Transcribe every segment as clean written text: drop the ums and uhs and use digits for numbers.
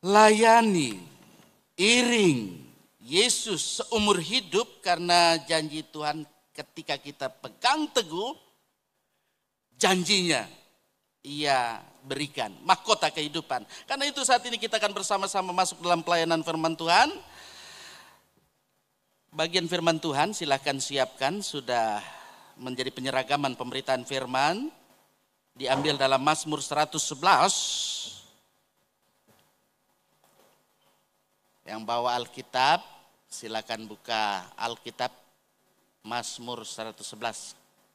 layani, iring Yesus seumur hidup karena janji Tuhan ketika kita pegang teguh janjinya Ia berikan mahkota kehidupan. Karena itu saat ini kita akan bersama-sama masuk dalam pelayanan firman Tuhan. Bagian firman Tuhan silakan siapkan, sudah menjadi penyeragaman pemberitaan firman. Diambil dalam Mazmur 111. Yang bawa Alkitab, silakan buka Alkitab Mazmur 111.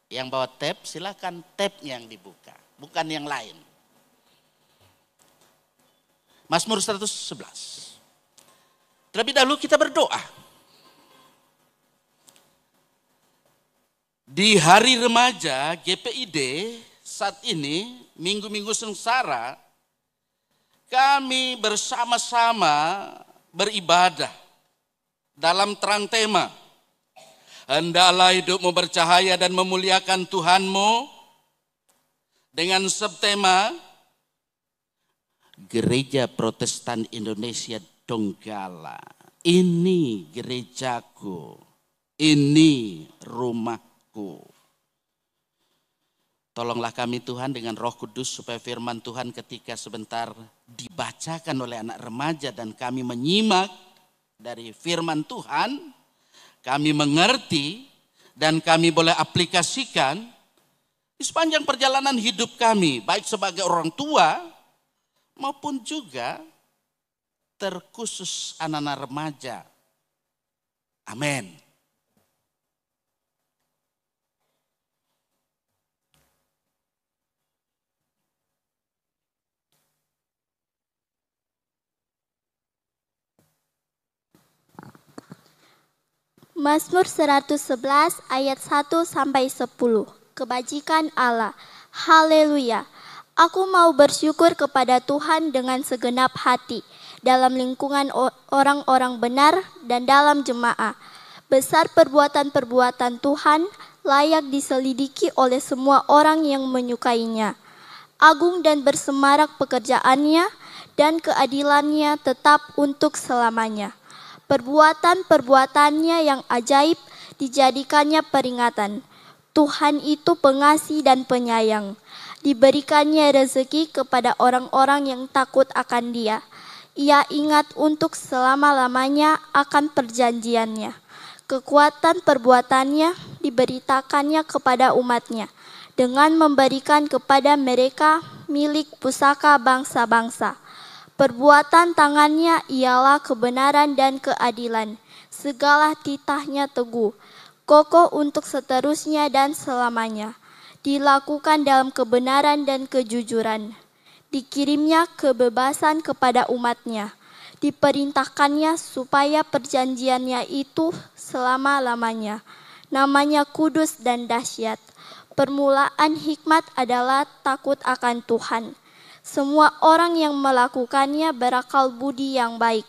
Yang bawa tab, silakan tabnya yang dibuka, bukan yang lain. Mazmur 111. Terlebih dahulu kita berdoa. Di hari remaja GPID saat ini, minggu-minggu sengsara, kami bersama-sama beribadah dalam terang tema, hendaklah hidupmu bercahaya dan memuliakan Tuhanmu, dengan subtema Gereja Protestan Indonesia Donggala. Ini gerejaku, ini rumahku. Tolonglah kami Tuhan dengan Roh Kudus supaya firman Tuhan ketika sebentar dibacakan oleh anak remaja dan kami menyimak dari firman Tuhan, kami mengerti dan kami boleh aplikasikan di sepanjang perjalanan hidup kami, baik sebagai orang tua maupun juga terkhusus anak-anak remaja. Amin. Mazmur 111 ayat 1 sampai 10. Kebajikan Allah. Haleluya. Aku mau bersyukur kepada Tuhan dengan segenap hati, dalam lingkungan orang-orang benar dan dalam jemaah. Besar perbuatan-perbuatan Tuhan, layak diselidiki oleh semua orang yang menyukainya. Agung dan bersemarak pekerjaannya, dan keadilannya tetap untuk selamanya. Perbuatan-perbuatannya yang ajaib dijadikannya peringatan. Tuhan itu pengasih dan penyayang. Diberikannya rezeki kepada orang-orang yang takut akan Dia. Ia ingat untuk selama-lamanya akan perjanjiannya. Kekuatan perbuatannya diberitakannya kepada umatnya, dengan memberikan kepada mereka milik pusaka bangsa-bangsa. Perbuatan tangannya ialah kebenaran dan keadilan. Segala titahnya teguh, kokoh untuk seterusnya dan selamanya. Dilakukan dalam kebenaran dan kejujuran. Dikirimnya kebebasan kepada umatnya. Diperintahkannya supaya perjanjiannya itu selama-lamanya. Namanya kudus dan dahsyat. Permulaan hikmat adalah takut akan Tuhan. Semua orang yang melakukannya berakal budi yang baik.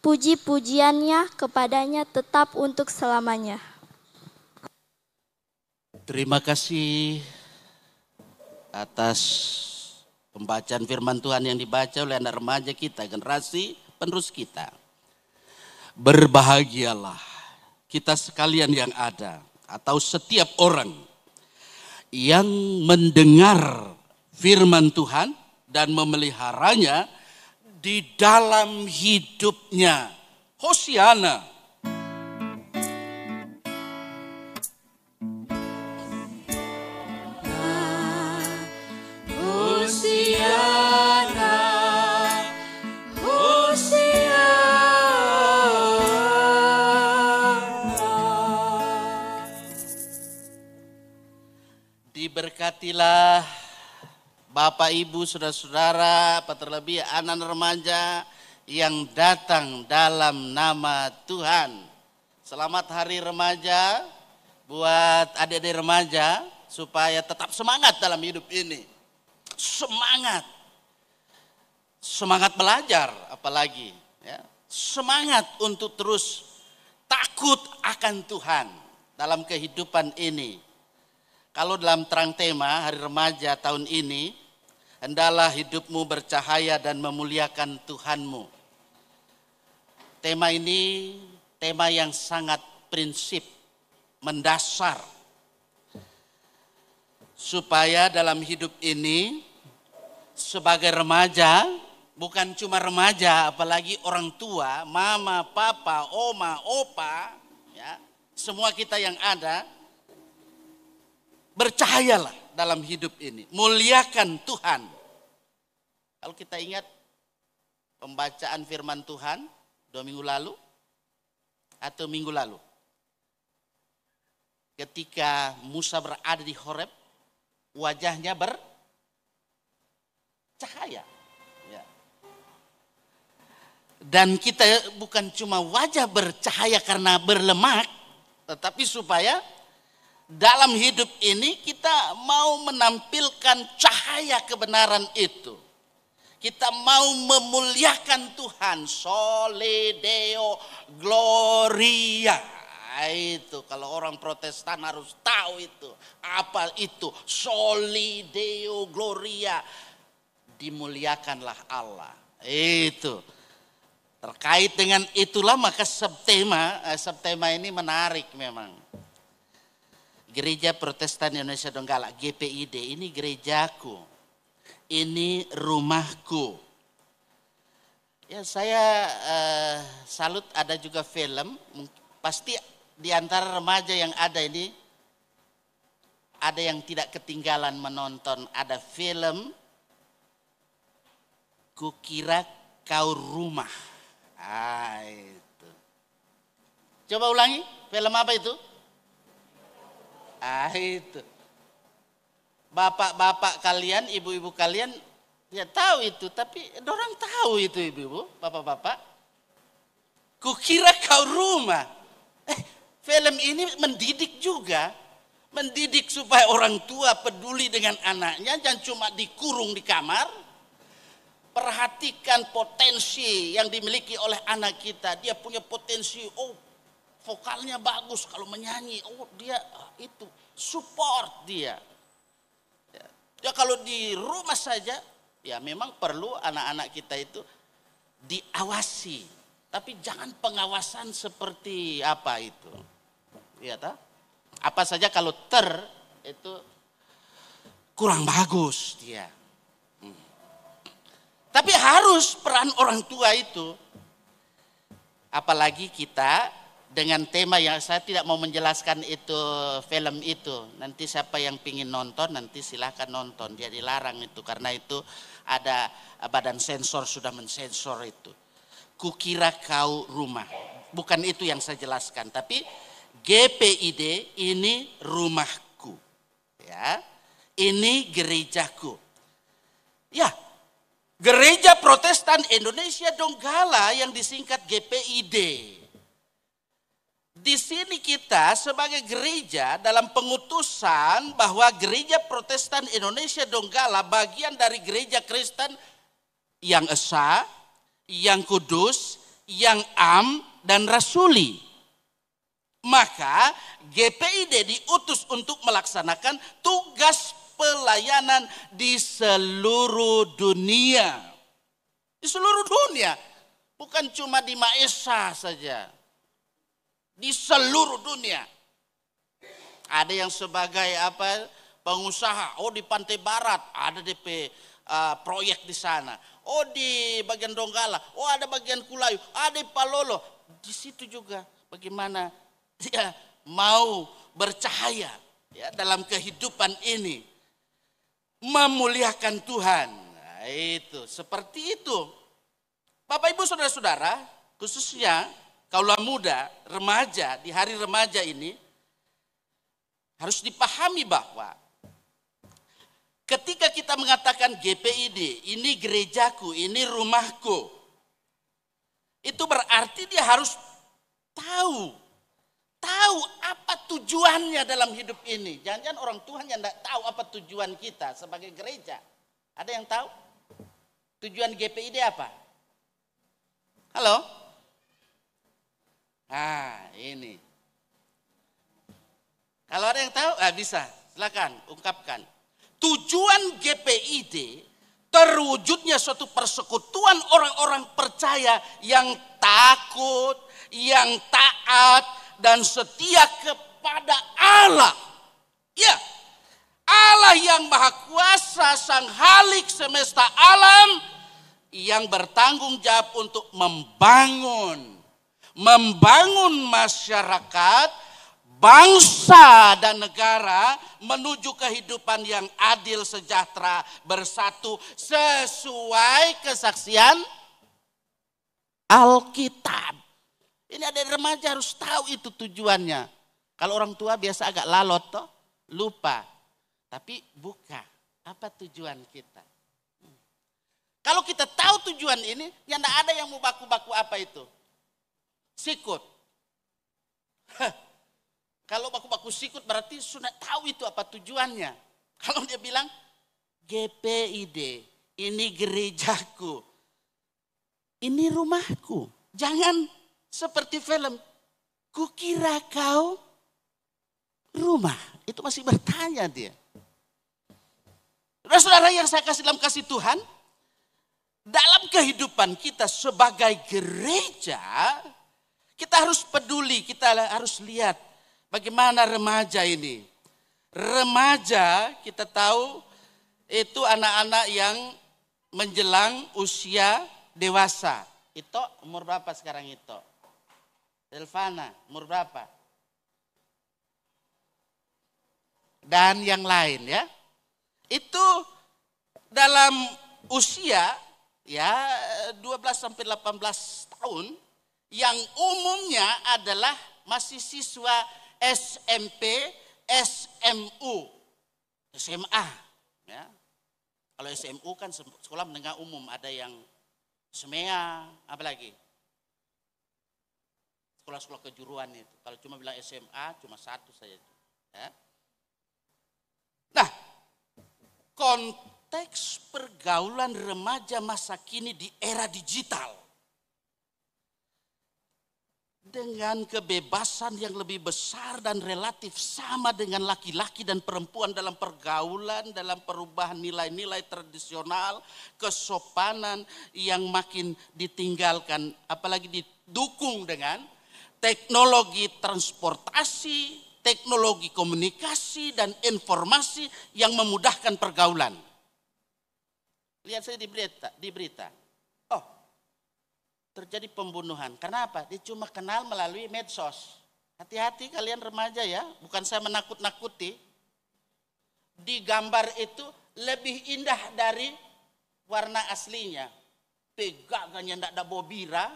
Puji-pujiannya kepadanya tetap untuk selamanya. Terima kasih atas pembacaan firman Tuhan yang dibaca oleh anak remaja kita, generasi penerus kita. Berbahagialah kita sekalian yang ada, atau setiap orang yang mendengar firman Tuhan dan memeliharanya di dalam hidupnya. Hosiana. Hosiana, Hosiana. Diberkatilah Bapak, Ibu, Saudara-saudara, terlebih anak remaja yang datang dalam nama Tuhan. Selamat Hari Remaja buat adik-adik remaja supaya tetap semangat dalam hidup ini. Semangat. Semangat belajar apalagi. Ya. Semangat untuk terus takut akan Tuhan dalam kehidupan ini. Kalau dalam terang tema Hari Remaja tahun ini, Hendaklah hidupmu bercahaya dan memuliakan Tuhanmu. Tema ini tema yang sangat prinsip, mendasar. Supaya dalam hidup ini sebagai remaja, bukan cuma remaja, apalagi orang tua, mama, papa, oma, opa, ya, semua kita yang ada, bercahayalah dalam hidup ini, muliakan Tuhan. Kalau kita ingat pembacaan firman Tuhan 2 minggu lalu atau minggu lalu, ketika Musa berada di Horeb, wajahnya bercahaya. Ya. Dan kita bukan cuma wajah bercahaya karena berlemak, tetapi supaya dalam hidup ini kita mau menampilkan cahaya kebenaran itu. Kita mau memuliakan Tuhan. Soli Deo Gloria. Itu kalau orang Protestan harus tahu itu. Apa itu? Soli Deo Gloria. Dimuliakanlah Allah. Itu. Terkait dengan itulah maka subtema ini menarik memang. Gereja Protestan Indonesia Donggala, GPID, ini gerejaku. Ini rumahku. Ya saya salut ada juga film, pasti di antara remaja yang ada ini, ada yang tidak ketinggalan menonton, ada film Kukira Kau Rumah. Itu. Coba ulangi, film apa itu? Itu. Bapak-bapak kalian, ibu-ibu kalian, ya tahu itu, tapi orang tahu itu ibu-ibu, bapak-bapak. Kukira Kau Rumah. Film ini mendidik juga. Mendidik supaya orang tua peduli dengan anaknya, jangan cuma dikurung di kamar. Perhatikan potensi yang dimiliki oleh anak kita. Dia punya potensi, vokalnya bagus kalau menyanyi. Dia itu, support dia. Ya kalau di rumah saja, ya memang perlu anak-anak kita itu diawasi. Tapi jangan pengawasan seperti apa itu. Ya tak? Apa saja kalau itu kurang bagus dia. Tapi harus peran orang tua itu. Apalagi kita dengan tema yang saya tidak mau menjelaskan itu film itu. Nanti siapa yang pingin nonton nanti silahkan nonton. Dia dilarang itu karena itu ada badan sensor sudah mensensor itu. Kukira Kau Rumah. Bukan itu yang saya jelaskan, tapi GPID ini rumahku. Ya. Ini gerejaku. Ya. Gereja Protestan Indonesia Donggala yang disingkat GPID. Di sini kita sebagai gereja dalam pengutusan bahwa Gereja Protestan Indonesia Donggala bagian dari gereja Kristen yang esa, yang kudus, yang am dan rasuli. Maka GPID diutus untuk melaksanakan tugas pelayanan di seluruh dunia. Di seluruh dunia. Bukan cuma di Maesa saja. Di seluruh dunia. Ada yang sebagai pengusaha. Di Pantai Barat ada DP proyek di sana. Di bagian Donggala. Ada bagian Kulayu. Ada di Palolo. Di situ juga bagaimana dia mau bercahaya ya, dalam kehidupan ini. Memuliakan Tuhan. Nah, itu seperti itu. Bapak Ibu Saudara-saudara, khususnya kaula muda, remaja di hari remaja ini harus dipahami bahwa ketika kita mengatakan GPID, ini gerejaku, ini rumahku. Itu berarti dia harus tahu apa tujuannya dalam hidup ini. Jangan-jangan orang Tuhan yang tidak tahu apa tujuan kita sebagai gereja. Ada yang tahu? Tujuan GPID apa? Halo? Ini. Kalau ada yang tahu, bisa. Silakan ungkapkan. Tujuan GPID terwujudnya suatu persekutuan orang-orang percaya yang takut, yang taat dan setia kepada Allah. Ya, Allah yang Maha Kuasa, Sang Khalik semesta alam, yang bertanggung jawab untuk membangun masyarakat, bangsa dan negara menuju kehidupan yang adil, sejahtera, bersatu sesuai kesaksian Alkitab. Ini ada remaja harus tahu itu tujuannya. Kalau orang tua biasa agak lalot toh, lupa. Tapi buka apa tujuan kita. Kalau kita tahu tujuan ini, ya tidak ada yang mau baku-baku apa itu. Sikut. Kalau baku-baku sikut berarti sudah tahu itu apa tujuannya. Kalau dia bilang GPID, ini gerejaku, ini rumahku. Jangan seperti film, kukira kau rumah. Itu masih bertanya dia. Saudara yang saya kasih dalam kasih Tuhan, dalam kehidupan kita sebagai gereja, kita harus peduli, kita harus lihat bagaimana remaja ini. Remaja kita tahu itu anak-anak yang menjelang usia dewasa. Itu umur berapa sekarang itu? Delvana, umur berapa? Dan yang lain ya. Itu dalam usia ya 12 sampai 18 tahun yang umumnya adalah masih siswa SMP, SMU, SMA. Ya. Kalau SMU kan sekolah menengah umum, ada yang SMEA, apa lagi? Sekolah-sekolah kejuruan itu. Kalau cuma bilang SMA, cuma satu saja. Ya. Nah, konteks pergaulan remaja masa kini di era digital dengan kebebasan yang lebih besar dan relatif sama dengan laki-laki dan perempuan dalam pergaulan, dalam perubahan nilai-nilai tradisional, kesopanan yang makin ditinggalkan, apalagi didukung dengan teknologi transportasi, teknologi komunikasi dan informasi yang memudahkan pergaulan. Lihat saya di berita. Oh, terjadi pembunuhan. Kenapa? Dia cuma kenal melalui medsos. Hati-hati kalian remaja ya, bukan saya menakut-nakuti. Di gambar itu lebih indah dari warna aslinya. Pegangannya tidak ada bobira,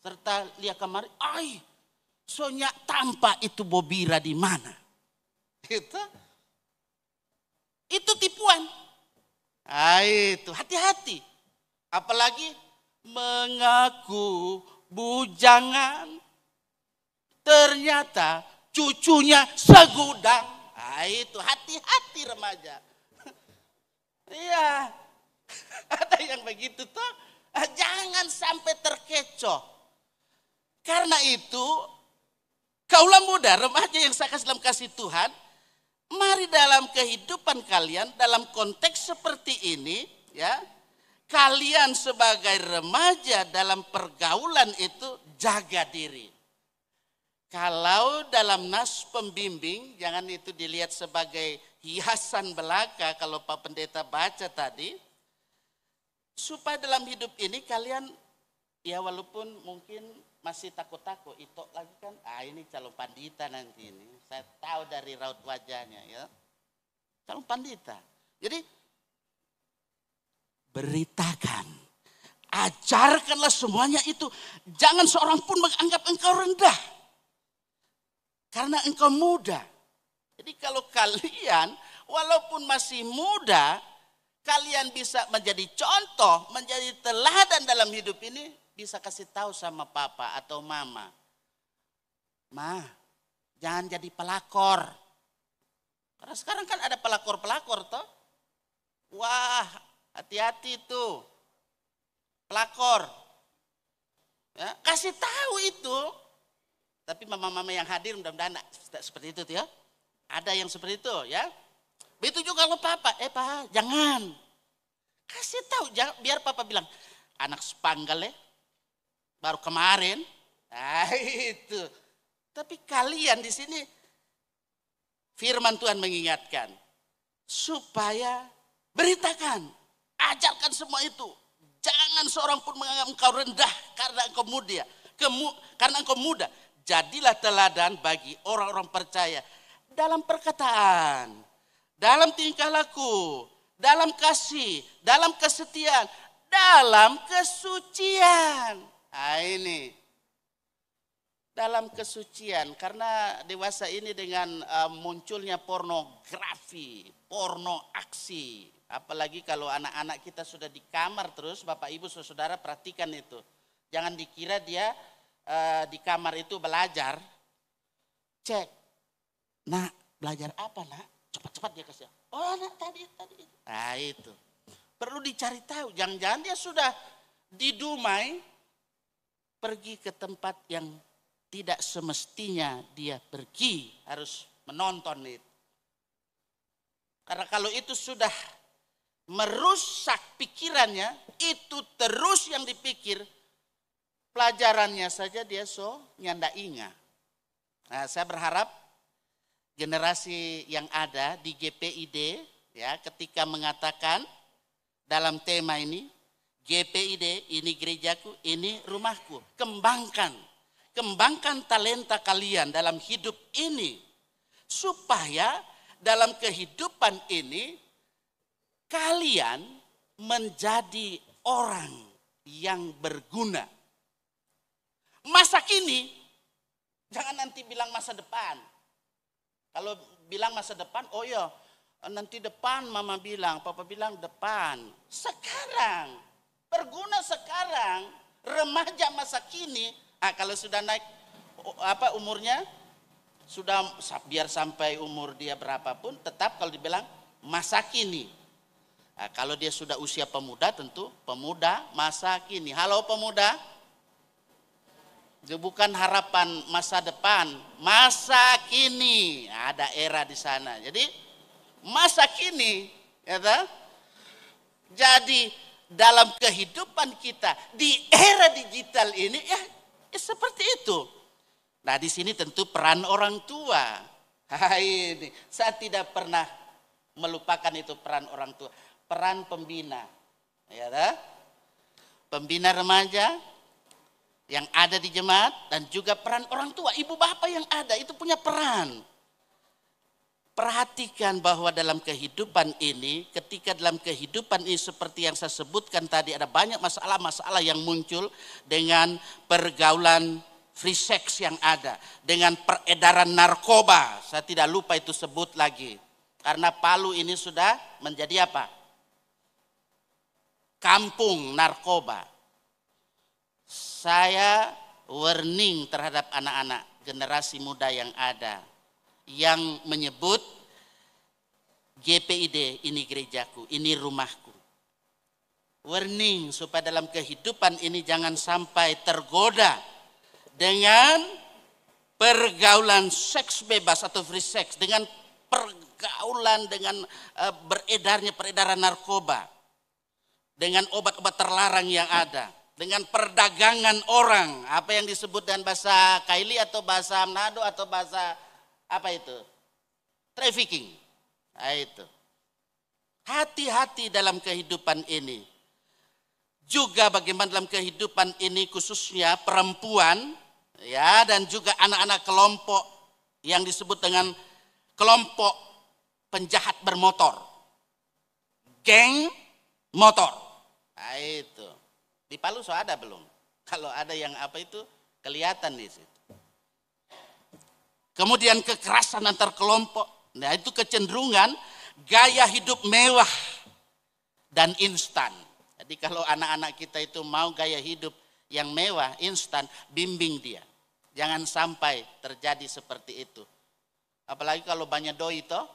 serta lihat kamar, soalnya tampak itu bobira di mana. Itu tipuan. Itu hati-hati. Apalagi mengaku bujangan, ternyata cucunya segudang. Itu hati-hati remaja. Iya, ada yang begitu toh. Jangan sampai terkecoh. Karena itu, kaulah muda, remaja yang saya kasih dalam kasih Tuhan, mari dalam kehidupan kalian, dalam konteks seperti ini, ya, kalian sebagai remaja dalam pergaulan itu jaga diri. Kalau dalam nas pembimbing, jangan itu dilihat sebagai hiasan belaka kalau Pak Pendeta baca tadi, supaya dalam hidup ini kalian, ya walaupun mungkin masih takut-takut, itu lagi kan, ini calon pandita nanti ini. Saya tahu dari raut wajahnya ya. Calon pandita. Jadi beritakan, ajarkanlah semuanya itu. Jangan seorang pun menganggap engkau rendah. Karena engkau muda. Jadi kalau kalian walaupun masih muda, kalian bisa menjadi contoh, menjadi teladan dalam hidup ini, bisa kasih tahu sama papa atau mama. Ma, jangan jadi pelakor. Karena sekarang kan ada pelakor-pelakor toh. Wah, hati-hati tuh. Pelakor. Ya, kasih tahu itu. Tapi mama-mama yang hadir mudah-mudahan seperti itu tuh ya. Ada yang seperti itu ya. Begitu juga kalau papa, pak jangan. Kasih tahu, jangan, biar papa bilang, anak sepanggal ya, baru kemarin. Nah itu. Tapi kalian di sini, firman Tuhan mengingatkan, supaya beritakan, ajarkan semua itu. Jangan seorang pun menganggap engkau rendah karena engkau muda. Karena engkau muda. Jadilah teladan bagi orang-orang percaya dalam perkataan, dalam tingkah laku, dalam kasih, dalam kesetiaan, dalam kesucian. Nah ini, dalam kesucian. Karena dewasa ini dengan munculnya pornografi, porno aksi. Apalagi kalau anak-anak kita sudah di kamar terus, Bapak Ibu Saudara perhatikan itu. Jangan dikira dia di kamar itu belajar. Cek. Nak, belajar apa nak? Cepat-cepat dia kasih. Oh nak tadi. Nah itu. Perlu dicari tahu. Jangan-jangan dia sudah di Dumai pergi ke tempat yang tidak semestinya dia pergi. Harus menonton itu. Karena kalau itu sudah merusak pikirannya, itu terus yang dipikir, pelajarannya saja dia nyanda ingat. Nah, saya berharap generasi yang ada di GPID ya, ketika mengatakan dalam tema ini, GPID ini gerejaku, ini rumahku. Kembangkan talenta kalian dalam hidup ini, supaya dalam kehidupan ini kalian menjadi orang yang berguna. Masa kini, jangan nanti bilang masa depan. Kalau bilang masa depan, oh ya nanti depan mama bilang, papa bilang depan. Sekarang, berguna sekarang, remaja masa kini. Kalau sudah naik umurnya, sudah biar sampai umur dia berapapun, tetap kalau dibilang masa kini. Kalau dia sudah usia pemuda, tentu pemuda masa kini. Halo pemuda, itu bukan harapan masa depan, masa kini. Ada era di sana. Jadi masa kini, ya tak? Jadi dalam kehidupan kita di era digital ini ya seperti itu. Nah di sini tentu peran orang tua. Ini saya tidak pernah melupakan itu peran orang tua. Peran pembina, ya tak? Pembina remaja yang ada di jemaat dan juga peran orang tua, ibu bapak yang ada itu punya peran. Perhatikan bahwa dalam kehidupan ini, ketika dalam kehidupan ini seperti yang saya sebutkan tadi, ada banyak masalah-masalah yang muncul dengan pergaulan free sex yang ada, dengan peredaran narkoba. Saya tidak lupa itu sebut lagi, karena Palu ini sudah menjadi apa? Kampung narkoba. Saya warning terhadap anak-anak generasi muda yang ada, yang menyebut GPID ini gerejaku, ini rumahku. Warning supaya dalam kehidupan ini jangan sampai tergoda dengan pergaulan seks bebas atau free sex, dengan pergaulan dengan peredaran narkoba, dengan obat-obat terlarang yang ada, dengan perdagangan orang, apa yang disebut dengan bahasa Kaili atau bahasa Manado atau bahasa apa itu? Trafficking. Nah, itu. Hati-hati dalam kehidupan ini. Juga bagaimana dalam kehidupan ini khususnya perempuan ya, dan juga anak-anak kelompok yang disebut dengan kelompok penjahat bermotor. Geng motor. Nah, itu. Di Palu so ada belum? Kalau ada yang apa itu kelihatan di situ. Kemudian kekerasan antar kelompok. Nah, itu kecenderungan gaya hidup mewah dan instan. Jadi kalau anak-anak kita itu mau gaya hidup yang mewah, instan, bimbing dia. Jangan sampai terjadi seperti itu. Apalagi kalau banyak doi toh,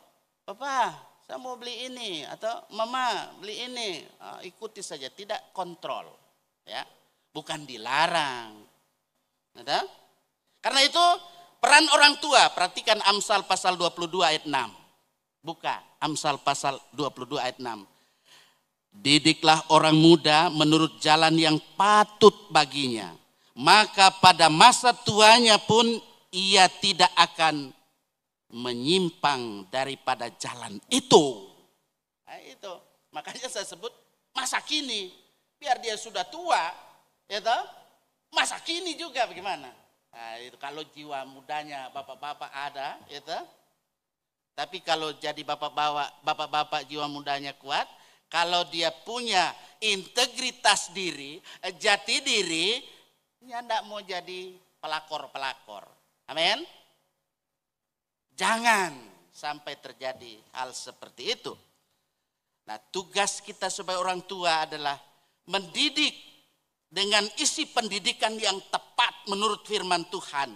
Papa, saya mau beli ini, atau Mama beli ini, ikuti saja, tidak kontrol, ya, bukan dilarang. Ada? Karena itu peran orang tua, perhatikan Amsal pasal 22 ayat 6. Buka Amsal pasal 22 ayat 6. Didiklah orang muda menurut jalan yang patut baginya. Maka pada masa tuanya pun ia tidak akan menyimpang daripada jalan itu. Nah, itu. Makanya saya sebut masa kini. Biar dia sudah tua, ya toh, masa kini juga bagaimana? Nah, itu kalau jiwa mudanya bapak-bapak ada, ya toh. Tapi kalau jadi bapak-bapak jiwa mudanya kuat, kalau dia punya integritas diri, jati diri, ya enggak mau jadi pelakor-pelakor. Amin. Jangan sampai terjadi hal seperti itu. Nah, tugas kita sebagai orang tua adalah mendidik dengan isi pendidikan yang tepat menurut firman Tuhan.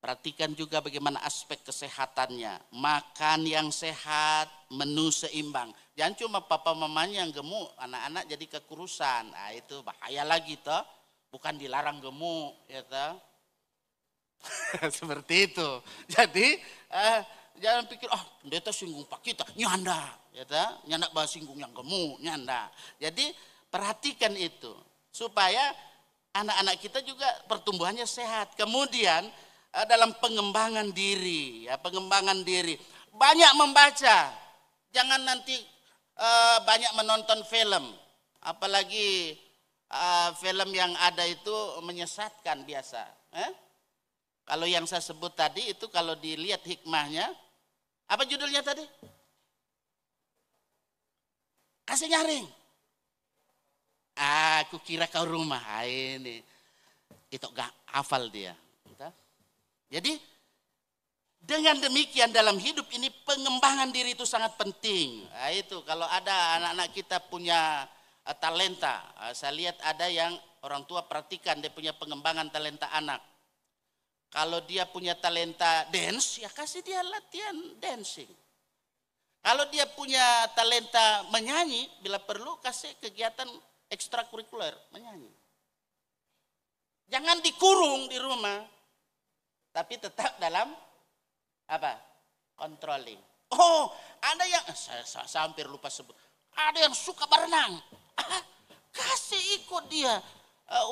Perhatikan juga bagaimana aspek kesehatannya. Makan yang sehat, menu seimbang. Jangan cuma papa mamanya yang gemuk, anak-anak jadi kekurusan. Nah, itu bahaya lagi toh. Bukan dilarang gemuk, ya toh. Seperti itu. Jadi jangan pikir, pendeta singgung pak kita, nyanda, ya toh. Nyanda bahas singgung yang gemuk, nyanda. Jadi perhatikan itu supaya anak-anak kita juga pertumbuhannya sehat. Kemudian dalam pengembangan diri, ya pengembangan diri. Banyak membaca, jangan nanti banyak menonton film, apalagi film yang ada itu menyesatkan biasa. Kalau yang saya sebut tadi itu kalau dilihat hikmahnya, apa judulnya tadi? Kasih nyaring. Aku kira kau rumah ini, itu gak hafal dia. Jadi dengan demikian dalam hidup ini pengembangan diri itu sangat penting. Nah, itu kalau ada anak-anak kita punya talenta, saya lihat ada yang orang tua perhatikan dia punya pengembangan talenta anak. Kalau dia punya talenta dance, ya kasih dia latihan dancing. Kalau dia punya talenta menyanyi, bila perlu kasih kegiatan ekstrakurikuler menyanyi. Jangan dikurung di rumah. Tapi tetap dalam apa? Controlling. Oh, ada yang saya hampir lupa sebut. Ada yang suka berenang. Kasih ikut dia.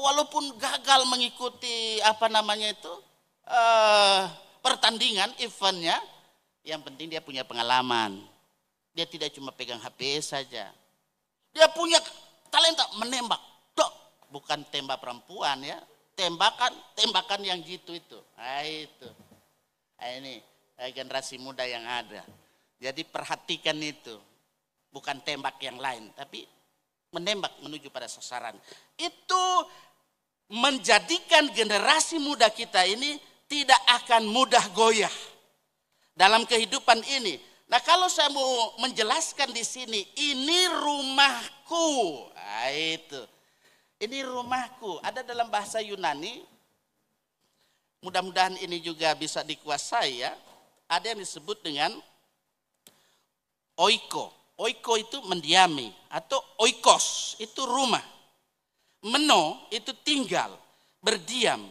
Walaupun gagal mengikuti apa namanya itu pertandingan, eventnya, yang penting dia punya pengalaman. Dia tidak cuma pegang HP saja. Dia punya talenta menembak. Bukan tembak perempuan ya. Tembakan yang jitu itu. Nah, itu. Nah, ini generasi muda yang ada. Jadi perhatikan itu. Bukan tembak yang lain, tapi menembak menuju pada sasaran. Itu menjadikan generasi muda kita ini tidak akan mudah goyah dalam kehidupan ini. Nah, kalau saya mau menjelaskan di sini, ini rumahku. Nah, itu. Ini rumahku, ada dalam bahasa Yunani, mudah-mudahan ini juga bisa dikuasai ya. Ada yang disebut dengan oiko. Oiko itu mendiami atau oikos itu rumah. Meno itu tinggal, berdiam.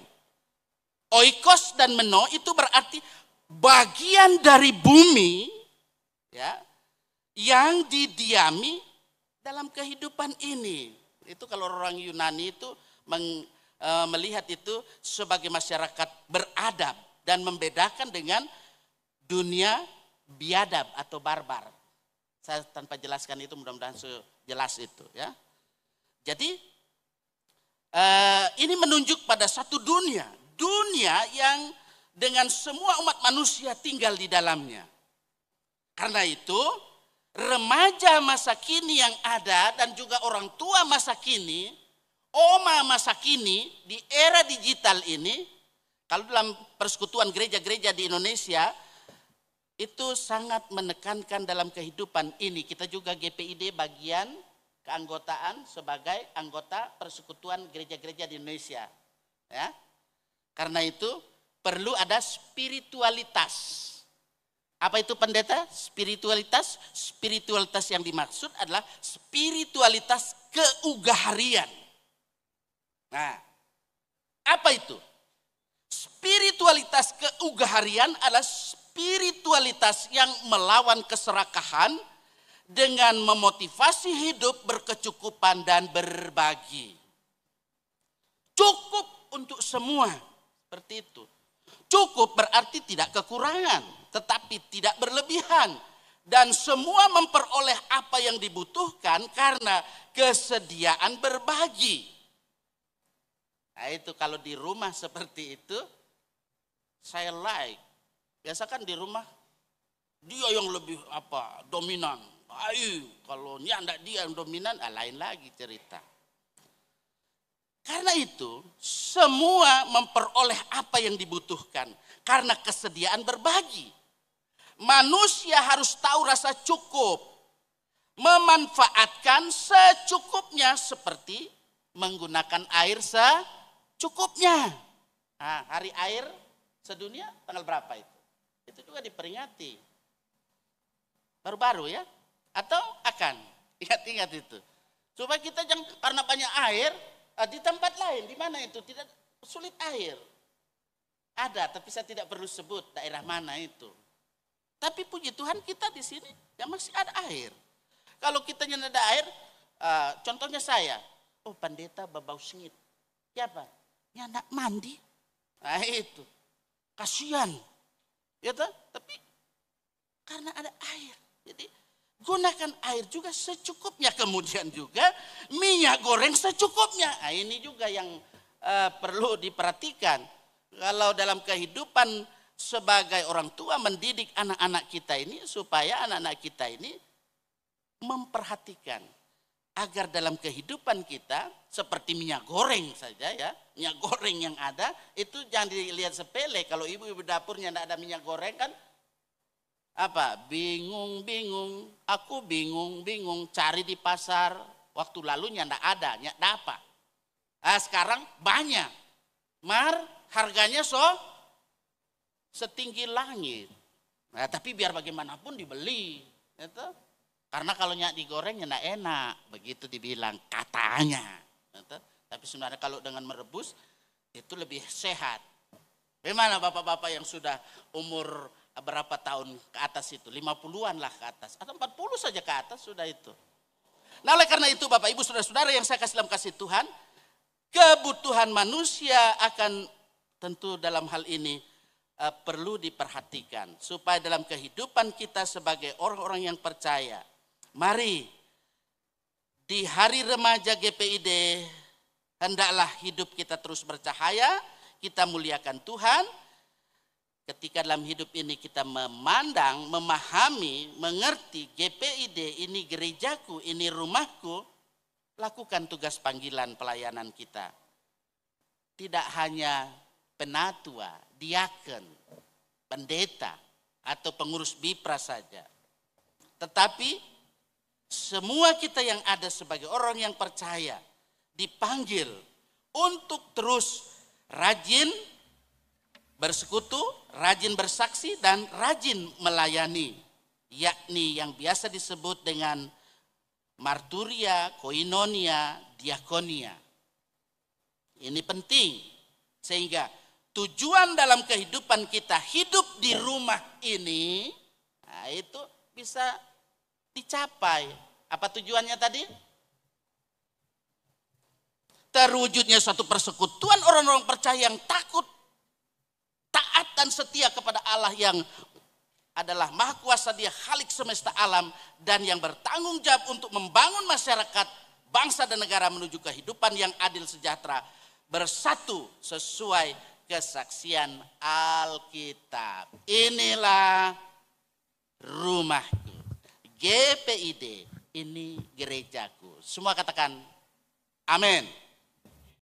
Oikos dan meno itu berarti bagian dari bumi ya yang didiami dalam kehidupan ini. Itu kalau orang Yunani itu melihat itu sebagai masyarakat beradab dan membedakan dengan dunia biadab atau barbar. Saya tanpa jelaskan itu mudah-mudahan jelas itu ya. Jadi ini menunjuk pada satu dunia yang dengan semua umat manusia tinggal di dalamnya. Karena itu remaja masa kini yang ada dan juga orang tua masa kini, oma masa kini di era digital ini, kalau dalam persekutuan gereja-gereja di Indonesia itu sangat menekankan dalam kehidupan ini. Kita juga GPID bagian keanggotaan sebagai anggota persekutuan gereja-gereja di Indonesia. Ya. Karena itu perlu ada spiritualitas. Apa itu pendeta? Spiritualitas yang dimaksud adalah spiritualitas keugaharian. Nah, apa itu? Spiritualitas keugaharian adalah spiritualitas yang melawan keserakahan dengan memotivasi hidup berkecukupan dan berbagi. Cukup untuk semua, seperti itu. Cukup berarti tidak kekurangan, tetapi tidak berlebihan. Dan semua memperoleh apa yang dibutuhkan karena kesediaan berbagi. Nah itu kalau di rumah seperti itu, saya like. Biasa kan di rumah, dia yang lebih dominan. Kalau nyandak dia yang dominan, lain lagi cerita. Karena itu, semua memperoleh apa yang dibutuhkan. Karena kesediaan berbagi. Manusia harus tahu rasa cukup. Memanfaatkan secukupnya seperti menggunakan air secukupnya. Nah, hari air sedunia tanggal berapa itu? Itu juga diperingati. Baru-baru ya? Atau akan? Ingat-ingat itu. Supaya kita jangan karena banyak air, di tempat lain, di mana itu tidak sulit air. Ada, tapi saya tidak perlu sebut daerah mana itu. Tapi puji Tuhan kita di sini ya masih ada air. Kalau kita nyanda ada air, contohnya saya, pendeta babau sengit. Siapa? Nyanda mandi. Nah itu, kasihan. Ya toh? Tapi karena ada air. Jadi gunakan air juga secukupnya. Kemudian juga minyak goreng secukupnya. Nah, ini juga yang perlu diperhatikan. Kalau dalam kehidupan sebagai orang tua mendidik anak-anak kita ini. Supaya anak-anak kita ini memperhatikan. Agar dalam kehidupan kita seperti minyak goreng saja ya. Minyak goreng yang ada itu jangan dilihat sepele. Kalau ibu-ibu dapurnya tidak ada minyak goreng kan. Bingung, aku bingung cari di pasar, waktu lalunya ndak ada, ndak dapat. Sekarang banyak, harganya setinggi langit. Nah, tapi biar bagaimanapun dibeli, gitu. Karena kalau nyak digoreng ndak enak, begitu dibilang katanya. Gitu. Tapi sebenarnya kalau dengan merebus itu lebih sehat. Bagaimana bapak-bapak yang sudah umur berapa tahun ke atas itu, 50-an lah ke atas, atau 40 saja ke atas sudah itu. Nah oleh karena itu Bapak Ibu Saudara-saudara yang saya kasih dalam kasih Tuhan, kebutuhan manusia akan tentu dalam hal ini perlu diperhatikan. Supaya dalam kehidupan kita sebagai orang-orang yang percaya, mari di hari remaja GPID, hendaklah hidup kita terus bercahaya, kita muliakan Tuhan. Ketika dalam hidup ini kita memandang, memahami, mengerti GPID ini gerejaku, ini rumahku, lakukan tugas panggilan pelayanan kita. Tidak hanya penatua, diaken, pendeta, atau pengurus BIPRA saja. Tetapi semua kita yang ada sebagai orang yang percaya dipanggil untuk terus rajin bersekutu, rajin bersaksi, dan rajin melayani. Yakni yang biasa disebut dengan marturia, koinonia, diakonia. Ini penting. Sehingga tujuan dalam kehidupan kita hidup di rumah ini, nah itu bisa dicapai. Apa tujuannya tadi? Terwujudnya suatu persekutuan orang-orang percaya yang takut, taat dan setia kepada Allah yang adalah Maha Kuasa, Dia Khalik semesta alam, dan yang bertanggung jawab untuk membangun masyarakat, bangsa dan negara menuju kehidupan yang adil sejahtera, bersatu sesuai kesaksian Alkitab. Inilah rumahku, GPID, ini gerejaku. Semua katakan amin.